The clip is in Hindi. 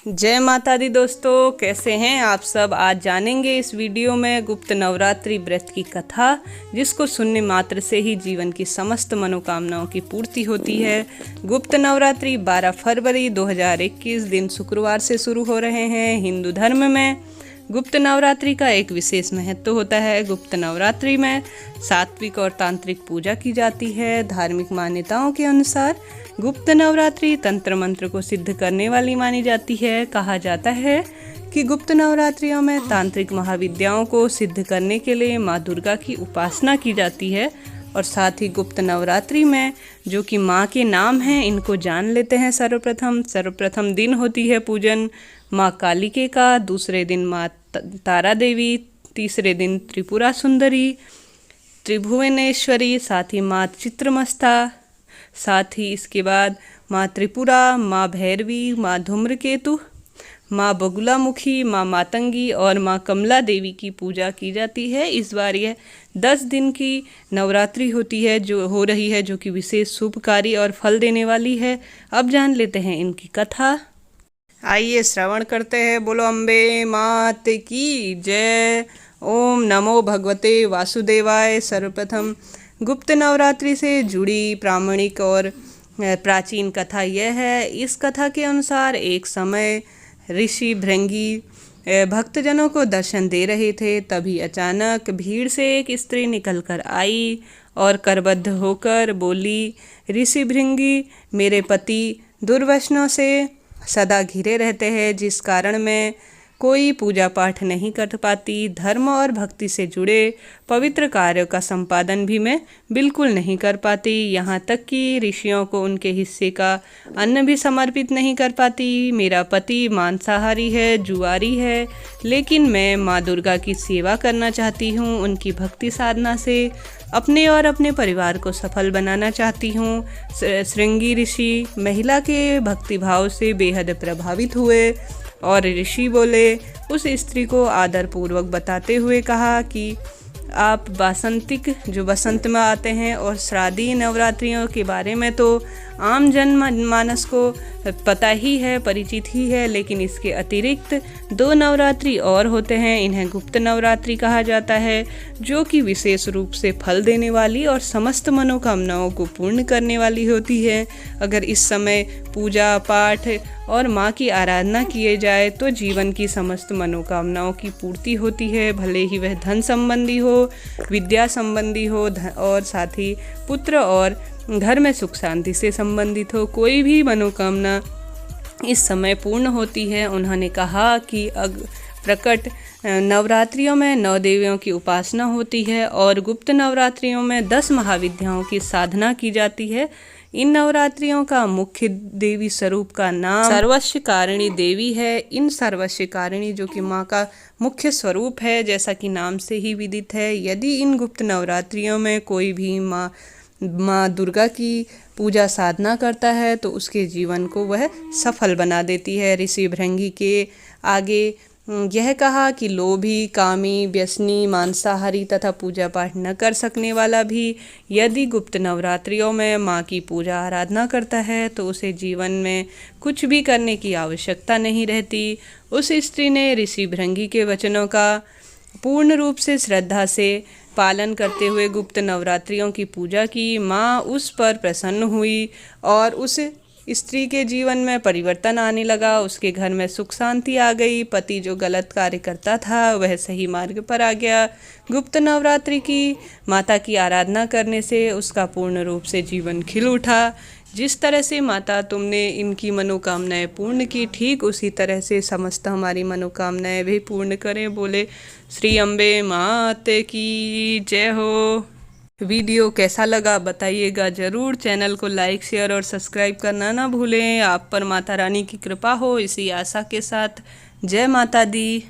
जय माता दी दोस्तों, कैसे हैं आप सब। आज जानेंगे इस वीडियो में गुप्त नवरात्रि व्रत की कथा, जिसको सुनने मात्र से ही जीवन की समस्त मनोकामनाओं की पूर्ति होती है। गुप्त नवरात्रि 12 फरवरी 2021 दिन शुक्रवार से शुरू हो रहे हैं। हिंदू धर्म में गुप्त नवरात्रि का एक विशेष महत्व होता है। गुप्त नवरात्रि में सात्विक और तांत्रिक पूजा की जाती है। धार्मिक मान्यताओं के अनुसार गुप्त नवरात्रि तंत्र मंत्र को सिद्ध करने वाली मानी जाती है। कहा जाता है कि गुप्त नवरात्रियों में तांत्रिक महाविद्याओं को सिद्ध करने के लिए माँ दुर्गा की उपासना की जाती है। और साथ ही गुप्त नवरात्रि में जो कि माँ के नाम हैं, इनको जान लेते हैं। सर्वप्रथम दिन होती है पूजन माँ कालिके का, दूसरे दिन माँ तारा देवी, तीसरे दिन त्रिपुरा सुंदरी, त्रिभुवनेश्वरी, साथ ही माँ चित्रमस्ता, साथ ही इसके बाद माँ त्रिपुरा, माँ भैरवी, माँ धूम्रकेतु, माँ बगुलामुखी, माँ मातंगी और माँ कमला देवी की पूजा की जाती है। इस बार यह 10 दिन की नवरात्रि होती है जो हो रही है, जो कि विशेष शुभकारी और फल देने वाली है। अब जान लेते हैं इनकी कथा। आइए श्रवण करते हैं। बोलो अम्बे मात की जय। ओम नमो भगवते वासुदेवाय। सर्वप्रथम गुप्त नवरात्रि से जुड़ी प्रामाणिक और प्राचीन कथा यह है। इस कथा के अनुसार एक समय ऋषि भृंगी भक्तजनों को दर्शन दे रहे थे। तभी अचानक भीड़ से एक स्त्री निकलकर आई और करबद्ध होकर बोली, ऋषि भृंगी, मेरे पति दुर्व्यसनों से सदा घिरे रहते हैं, जिस कारण मैं कोई पूजा पाठ नहीं कर पाती। धर्म और भक्ति से जुड़े पवित्र कार्यों का संपादन भी मैं बिल्कुल नहीं कर पाती। यहाँ तक कि ऋषियों को उनके हिस्से का अन्न भी समर्पित नहीं कर पाती। मेरा पति मांसाहारी है, जुआरी है, लेकिन मैं माँ दुर्गा की सेवा करना चाहती हूँ। उनकी भक्ति साधना से अपने और अपने परिवार को सफल बनाना चाहती हूँ। श्रृंगी ऋषि महिला के भक्तिभाव से बेहद प्रभावित हुए और ऋषि बोले, उस स्त्री को आदरपूर्वक बताते हुए कहा कि आप वासंतिक जो बसंत में आते हैं और श्राद्धी नवरात्रियों के बारे में तो आम जन मानस को पता ही है, परिचित ही है, लेकिन इसके अतिरिक्त 2 नवरात्रि और होते हैं। इन्हें गुप्त नवरात्रि कहा जाता है, जो कि विशेष रूप से फल देने वाली और समस्त मनोकामनाओं को पूर्ण करने वाली होती है। अगर इस समय पूजा पाठ और माँ की आराधना किए जाए तो जीवन की समस्त मनोकामनाओं की पूर्ति होती है, भले ही वह धन संबंधी हो, विद्या संबंधी हो और साथ ही पुत्र और घर में सुख शांति से संबंधित हो। कोई भी मनोकामना इस समय पूर्ण होती है। उन्होंने कहा कि प्रकट नवरात्रियों में 9 देवियों की उपासना होती है और गुप्त नवरात्रियों में 10 महाविद्याओं की साधना की जाती है। इन नवरात्रियों का मुख्य देवी स्वरूप का नाम सर्वस्वकारिणी देवी है। इन सर्वस्वकारिणी जो कि माँ का मुख्य स्वरूप है, जैसा कि नाम से ही विदित है। यदि इन गुप्त नवरात्रियों में कोई भी माँ दुर्गा की पूजा साधना करता है तो उसके जीवन को वह सफल बना देती है। ऋषि भृंगी के आगे यह कहा कि लोभी, कामी, व्यसनी, मांसाहारी तथा पूजा पाठ न कर सकने वाला भी यदि गुप्त नवरात्रियों में माँ की पूजा आराधना करता है तो उसे जीवन में कुछ भी करने की आवश्यकता नहीं रहती। उस स्त्री ने ऋषि भृंगी के वचनों का पूर्ण रूप से श्रद्धा से पालन करते हुए गुप्त नवरात्रियों की पूजा की। माँ उस पर प्रसन्न हुई और उस स्त्री के जीवन में परिवर्तन आने लगा। उसके घर में सुख शांति आ गई। पति जो गलत कार्य करता था वह सही मार्ग पर आ गया। गुप्त नवरात्रि की माता की आराधना करने से उसका पूर्ण रूप से जीवन खिल उठा। जिस तरह से माता तुमने इनकी मनोकामनाएं पूर्ण की, ठीक उसी तरह से समस्त हमारी मनोकामनाएं भी पूर्ण करें। बोले श्री अम्बे मात की जय हो। वीडियो कैसा लगा बताइएगा ज़रूर। चैनल को लाइक, शेयर और सब्सक्राइब करना ना भूलें। आप पर माता रानी की कृपा हो, इसी आशा के साथ जय माता दी।